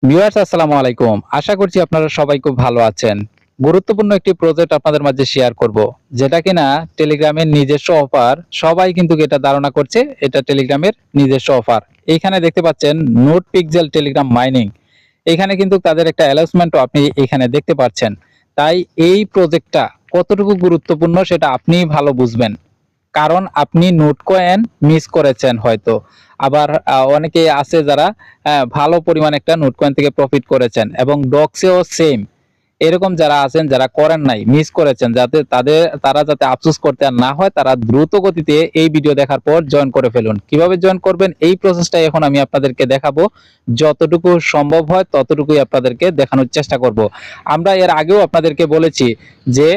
Viewers আসসালামু আলাইকুম। আশা করছি আপনারা সবাই খুব ভালো আছেন। গুরুত্বপূর্ণ একটি প্রজেক্ট আপনাদের মাঝে শেয়ার করব। যেটা কিনা টেলিগ্রামের নিজস্ব অফার। সবাই কিন্তু এটা ধারণা করছে এটা টেলিগ্রামের নিজস্ব অফার। এইখানে দেখতে পাচ্ছেন নোট পিক্সেল টেলিগ্রাম মাইনিং। এখানে কিন্তু তাদের একটা অ্যানাউন্সমেন্টও আপনি এখানে দেখতে পাচ্ছেন। তাই এই প্রজেক্টটা কতটুকু গুরুত্বপূর্ণ সেটা আপনিই ভালো বুঝবেন। কারণ আপনি নোট কয়েন মিস করেছেন হয়তো। আবার অনেকে আছে যারা ভালো পরিমাণ একটা নোট কয়েন থেকে প্রফিট করেছেন এবং ডক্সেও সেম। এরকম যারা আছেন যারা করেন নাই, মিস করেছেন, যাতে তারা যাতে আফসোস করতে আর না হয়, তারা দ্রুত গতিতে এই ভিডিও দেখার পর জয়েন করে ফেলুন। কিভাবে জয়েন করবেন এই প্রসেসটাই এখন আমি আপনাদেরকে দেখাবো। যতটুকু সম্ভব হয় ততটুকুই আপনাদেরকে দেখানোর চেষ্টা করব। আমরা এর আগেও আপনাদেরকে বলেছি যে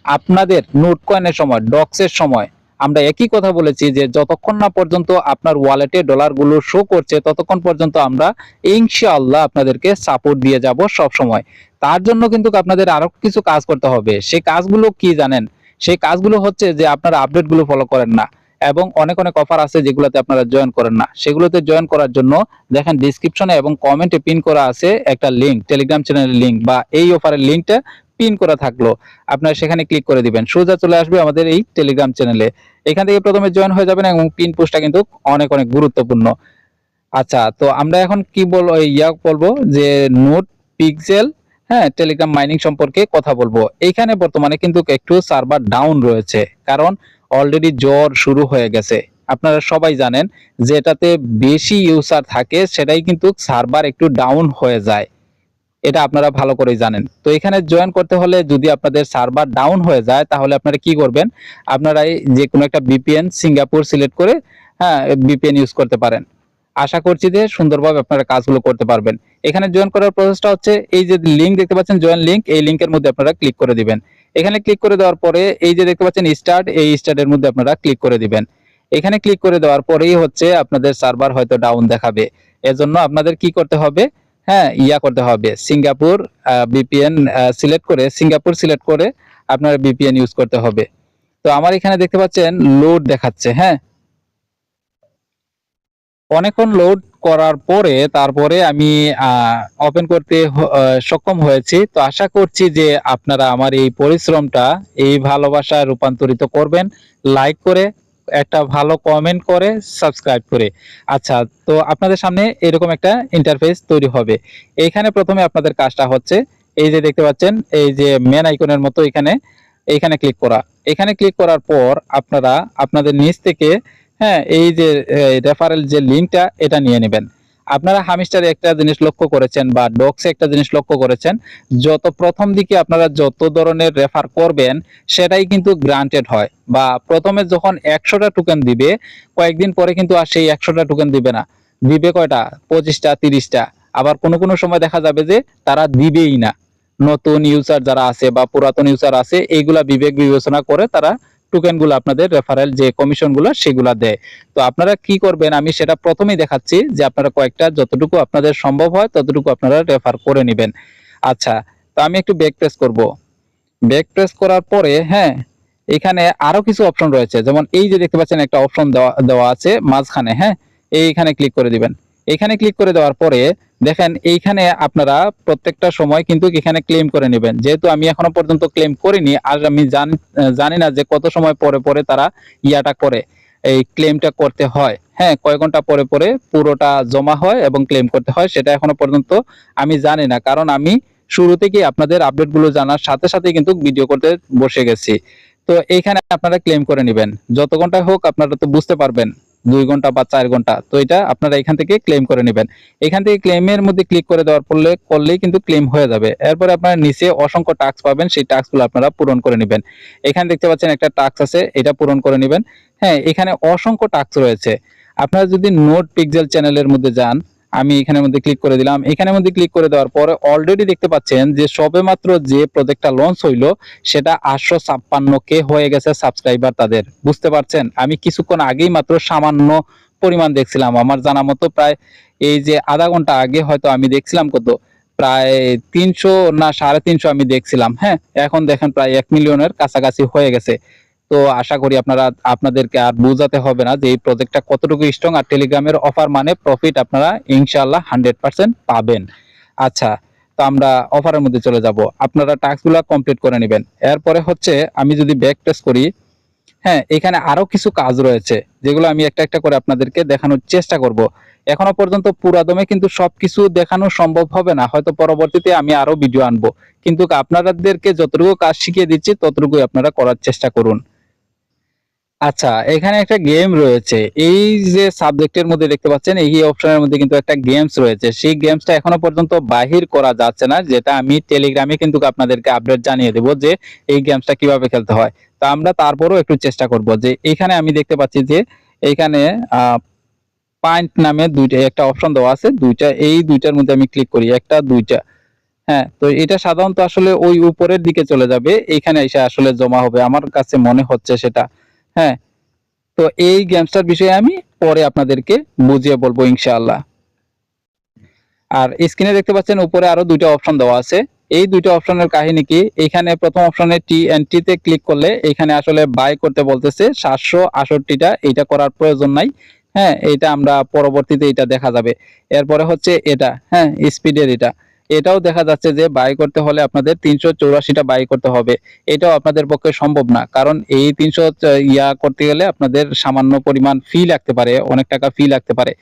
আপনাদের নোট কয়েনের সময়, ডক্সের সময় আমরা একই কথা বলেছি যে যতক্ষণ না পর্যন্ত আপনার ওয়ালেটে ডলারগুলো শো করছে ততক্ষণ পর্যন্ত আমরা ইনশাআল্লাহ আপনাদেরকে সাপোর্ট দিয়ে যাব সব সময়। তার জন্য কিন্তু আপনাদের আরো কিছু কাজ করতে হবে। সেই কাজগুলো কি জানেন? সেই কাজগুলো হচ্ছে যে আপনারা আপডেটগুলো ফলো করেন না এবং অনেক অনেক অফার আছে যেগুলোতে আপনারা জয়েন করেন না। সেগুলোতে জয়েন করার জন্য দেখেন ডেসক্রিপশনে এবং কমেন্টে পিন করা আছে একটা লিংক, টেলিগ্রাম চ্যানেলের লিংক বা এই অফারের লিংকটা পিন করা থাকলো। আপনারা সেখানে ক্লিক করে দিবেন, সোজা চলে আসবে আমাদের এই টেলিগ্রাম চ্যানেলে। এখান থেকে প্রথমে জয়েন হয়ে যাবেন এবং পিন পোস্টটা কিন্তু অনেক অনেক গুরুত্বপূর্ণ। আচ্ছা, তো আমরা এখন কি বলবো, বলবো যে নোট পিক্সেল, হ্যাঁ, টেলিগ্রাম মাইনিং সম্পর্কে কথা বলবো। এইখানে বর্তমানে কিন্তু একটু সার্ভার ডাউন রয়েছে, কারণ অলরেডি জ্বর শুরু হয়ে গেছে। আপনারা সবাই জানেন যে এটাতে বেশি ইউজার থাকে সেটাই কিন্তু সার্ভার একটু ডাউন হয়ে যায়। এটা আপনারা ভালো করেই জানেন। তো এখানে জয়েন করতে হলে যদি আপনাদের সার্ভার ডাউন হয়ে যায় তাহলে আপনারা কি করবেন? আপনারা এই যে কোনো একটা ভিপিএন সিঙ্গাপুর সিলেক্ট করে, হ্যাঁ, ভিপিএন ইউজ করতে পারেন। আশা করছি যে সুন্দরভাবে আপনারা কাজগুলো করতে পারবেন। এখানে জয়েন করার প্রসেসটা হচ্ছে এই যে লিংক দেখতে পাচ্ছেন, জয়েন লিংক, এই লিংকের মধ্যে আপনারা ক্লিক করে দিবেন। এখানে ক্লিক করে দেওয়ার পরে এই যে দেখতে পাচ্ছেন স্টার্ট, এই স্টার্টের মধ্যে আপনারা ক্লিক করে দিবেন। এখানে ক্লিক করে দেওয়ার পরেই হচ্ছে আপনাদের সার্ভার হয়তো ডাউন দেখাবে। এজন্য আপনাদের কি করতে হবে? হ্যাঁ, করতে হবে সিঙ্গাপুর ভিপিএন সিঙ্গাপুর সিলেক্ট করে আপনার ভিপিএন ইউজ করতে হবে। তো আমার এখানে দেখতে পাচ্ছেন লোড দেখাচ্ছে, হ্যাঁ, অনেকক্ষণ লোড করার পরে তারপরে আমি ওপেন করতে সক্ষম হয়েছি। তো আশা করছি যে আপনারা আমার এই পরিশ্রমটা এই ভালোবাসায় রূপান্তরিত করবেন, লাইক করে, একটা ভালো কমেন্ট করে, সাবস্ক্রাইব করে। আচ্ছা, তো আপনাদের সামনে এরকম একটা ইন্টারফেস তৈরি হবে। এইখানে প্রথমে আপনাদের কাজটা হচ্ছে এই যে দেখতে পাচ্ছেন এই যে মেন আইকনের মতো এইখানে ক্লিক করা। এখানে ক্লিক করার পর আপনারা আপনাদের নিচ থেকে, হ্যাঁ, এই যে রেফারেল যে লিঙ্কটা এটা নিয়ে নেবেন। আপনারা হামিস্টারে একটা জিনিস লক্ষ্য করেছেন বা ডক্সে একটা জিনিস লক্ষ্য করেছেন, যত প্রথম দিকে আপনারা যত ধরনের রেফার করবেন সেটাই কিন্তু গ্রান্টেড হয়। বা প্রথমে যখন 100টা টোকেন দিবে, কয়েকদিন পরে কিন্তু আর সেই 100টা টোকেন দিবে না। দিবে কয়টা? 25টা, 30টা। আবার কোনো কোনো সময় দেখা যাবে যে তারা দিবেই না। নতুন ইউজার যারা আছে বা পুরাতন ইউজার আছে, এইগুলা বিবেক বিবেচনা করে তারা টোকেনগুলো আপনাদের রেফারেল যে কমিশনগুলো সেগুলা দেয়। তো আপনারা কি করবেন আমি সেটা প্রথমেই দেখাচ্ছি যে আপনারা কয়েকটা যতটুকু আপনাদের সম্ভব হয় ততটুকু আপনারা রেফার করে নেবেন। আচ্ছা, তো আমি একটু ব্যাক প্রেস করব। ব্যাক প্রেস করার পরে, হ্যাঁ, এখানে আরো কিছু অপশন রয়েছে, যেমন এই যে দেখতে পাচ্ছেন একটা অপশন দেওয়া দেওয়া আছে মাঝখানে, হ্যাঁ, এইখানে ক্লিক করে দিবেন। এখানে ক্লিক করে দেওয়ার পরে দেখেন এইখানে আপনারা প্রত্যেকটা সময় কিন্তু এখানে ক্লেম করে নেবেন। যেহেতু আমি এখনো পর্যন্ত ক্লেম করিনি আর আমি জানি না যে কত সময় পরে পরে তারা ইয়াটা করে, এই ক্লেমটা করতে হয়, হ্যাঁ, কয় ঘন্টা পরে পরে পুরোটা জমা হয় এবং ক্লেম করতে হয় সেটা এখনো পর্যন্ত আমি জানি না, কারণ আমি শুরু থেকেই আপনাদের আপডেটগুলো জানার সাথে সাথে কিন্তু ভিডিও করতে বসে গেছি। তো এইখানে আপনারা ক্লেম করে নেবেন, যত ঘন্টা হোক আপনারা তো বুঝতে পারবেন, 2 ঘন্টা বা 4 ঘন্টা, তো এটা আপনারা এখান থেকে ক্লেম করে নেবেন। এখান থেকে ক্লেমের মধ্যে ক্লিক করে দেওয়ার করলেই কিন্তু ক্লেম হয়ে যাবে। এরপরে আপনারা নিচে অসংখ্য টাস্ক পাবেন, সেই টাস্কগুলো আপনারা পূরণ করে নেবেন। এখানে দেখতে পাচ্ছেন একটা টাস্ক আছে, এটা পূরণ করে নেবেন। হ্যাঁ, এখানে অসংখ্য টাস্ক রয়েছে। আপনারা যদি নোট পিক্সেল চ্যানেলের মধ্যে যান, আমি এখানের মধ্যে ক্লিক করে দিলাম। এখানের মধ্যে ক্লিক করে দেওয়ার পরে অলরেডি দেখতে পাচ্ছেন যে সবেমাত্র যে প্রজেক্টটা লঞ্চ হইলো সেটা 856K হয়ে গেছে সাবস্ক্রাইবার তাদের। বুঝতে পারছেন? আমি কিছুক্ষণ আগেই মাত্র সামান্য পরিমাণ দেখছিলাম। আমার জানা মতো প্রায় এই যে আধা ঘন্টা আগে হয়তো আমি দেখছিলাম কত, প্রায় 300 না 350 আমি দেখছিলাম। হ্যাঁ, এখন দেখেন প্রায় 1 মিলিয়নের কাছাকাছি হয়ে গেছে। তো আশা করি আপনাদেরকে আর বোঝাতে হবে না যে এই প্রজেক্টটা কতটুকু স্ট্রং। আর টেলিগ্রামের অফার মানে প্রফিট আপনারা ইনশাআল্লাহ 100% পাবেন। আচ্ছা, তো আমরা অফারের মধ্যে চলে যাব। আপনারা টাস্কগুলো কমপ্লিট করে নেবেন। এরপরে হচ্ছে আমি যদি ব্যাক প্রেস করি, হ্যাঁ, এখানে আরো কিছু কাজ রয়েছে যেগুলো আমি একটা একটা করে আপনাদেরকে দেখানোর চেষ্টা করব। এখনো পর্যন্ত পুরাদমে কিন্তু সবকিছু দেখানো সম্ভব হবে না, হয়তো পরবর্তীতে আমি আরো ভিডিও আনবো, কিন্তু আপনাদেরকে যতটুকু কাজ শিখিয়ে দিচ্ছি ততটুকুই আপনারা করার চেষ্টা করুন। আচ্ছা, এখানে একটা গেম রয়েছে। এই যে সাবজেক্টের মধ্যে দেখতে পাচ্ছেন, এই অপশনের মধ্যে কিন্তু একটা গেমস রয়েছে। সেই গেমসটা এখনো পর্যন্ত বাহির করা যাচ্ছে না, যেটা আমি টেলিগ্রামে কিন্তু আপনাদেরকে আপডেট জানিয়ে দেব যে এই গেমসটা কিভাবে খেলতে হয়। তো আমরা তারপরও একটু চেষ্টা করব যে এখানে আমি দেখতে পাচ্ছি যে এইখানে পয়েন্ট নামে দুইটা একটা অপশন দেওয়া আছে, দুইটা, এই দুইটার মধ্যে আমি ক্লিক করি, একটা দুইটা। হ্যাঁ, তো এটা সাধারণত আসলে ওই উপরের দিকে চলে যাবে, এইখানে এসে আসলে জমা হবে আমার কাছে মনে হচ্ছে সেটা। হ্যাঁ, তো এই গেমসটার বিষয়ে আমি পরে আপনাদেরকে বুঝিয়ে বলবো ইনশাআল্লাহ। আর স্ক্রিনে দেখতে পাচ্ছেন উপরে আরো দুইটা অপশন দেওয়া আছে। এই দুইটা অপশনের কাহিনী কি, এখানে প্রথম অপশনে টি তে ক্লিক করলে এখানে আসলে বাই করতে বলতেছে 768টা, এটা করার প্রয়োজন নাই। হ্যাঁ, এটা আমরা পরবর্তীতে এটা দেখা যাবে। এরপরে হচ্ছে এটা, হ্যাঁ, স্পিডের এটাও দেখা যাচ্ছে যে বাই করতে হলে আপনাদের 384টা বাই করতে হবে। এটাও আপনাদের পক্ষে সম্ভব না, কারণ এই 300 করতে গেলে আপনাদের সামান্য পরিমাণ ফি লাগতে পারে, অনেক টাকা ফি লাগতে পারে।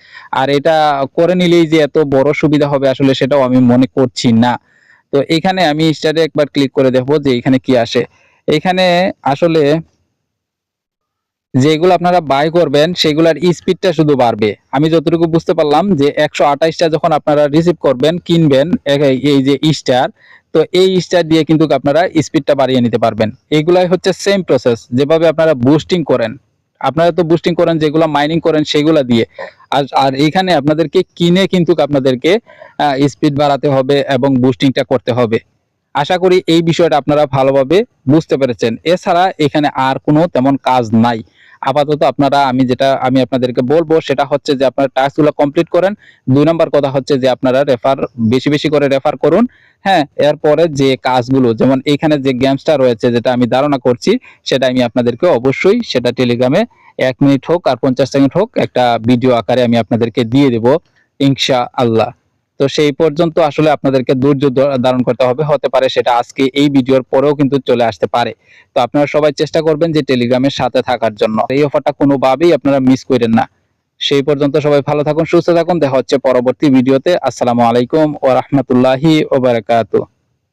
আর এটা করে নিলেই যে এত বড় সুবিধা হবে আসলে সেটাও আমি মনে করছি না। তো এখানে আমি স্টারে একবার ক্লিক করে দেখবো যে এখানে কি আসে। এখানে আসলে যেগুলো আপনারা বাই করবেন সেগুলার স্পিডটা শুধু বাড়বে। আমি যতটুকু বুঝতে পারলাম যে 128টা যখন আপনারা রিসিভ করবেন, কিনবেন এই যে স্টার, তো এই স্টার দিয়ে কিন্তু আপনারা স্পিডটা বাড়িয়ে নিতে পারবেন। এগুলাই হচ্ছে সেম প্রসেস যেভাবে আপনারা বুস্টিং করেন। আপনারা তো বুস্টিং করেন যেগুলো মাইনিং করেন সেগুলা দিয়ে। আর এখানে আপনাদেরকে কিনে কিন্তু আপনাদেরকে স্পিড বাড়াতে হবে এবং বুস্টিংটা করতে হবে। আশা করি এই বিষয়টা আপনারা ভালোভাবে বুঝতে পেরেছেন। এছাড়া এখানে আর কোনো তেমন কাজ নাই। আপাতত আপনারা, আমি আপনাদেরকে বলবো সেটা হচ্ছে যে আপনারা টাস্কগুলো কমপ্লিট করেন। ২ নাম্বার কথা হচ্ছে যে আপনারা বেশি বেশি করে রেফার করুন। হ্যাঁ, এরপরে যে কাজগুলো, যেমন এইখানে যে গেমসটা রয়েছে যেটা আমি ধারণা করছি, সেটা আমি আপনাদেরকে অবশ্যই সেটা টেলিগ্রামে ১ মিনিট হোক আর ৫০ সেকেন্ড হোক একটা ভিডিও আকারে আমি আপনাদেরকে দিয়ে দেব ইনশাআল্লাহ। তো সেই পর্যন্ত আসলে আপনাদেরকে ধৈর্য ধারণ করতে হবে। হতে পারে সেটা আজকে এই ভিডিওর পরেও কিন্তু চলে আসতে পারে। তো আপনারা সবাই চেষ্টা করবেন যে টেলিগ্রামের সাথে থাকার জন্য। এই অফারটা কোনোভাবেই আপনারা মিস করেন না। সেই পর্যন্ত সবাই ভালো থাকুন, সুস্থ থাকুন। দেখা হচ্ছে পরবর্তী ভিডিওতে। আসসালামু আলাইকুম ওয়া রাহমাতুল্লাহি ওয়া বারাকাতুহু।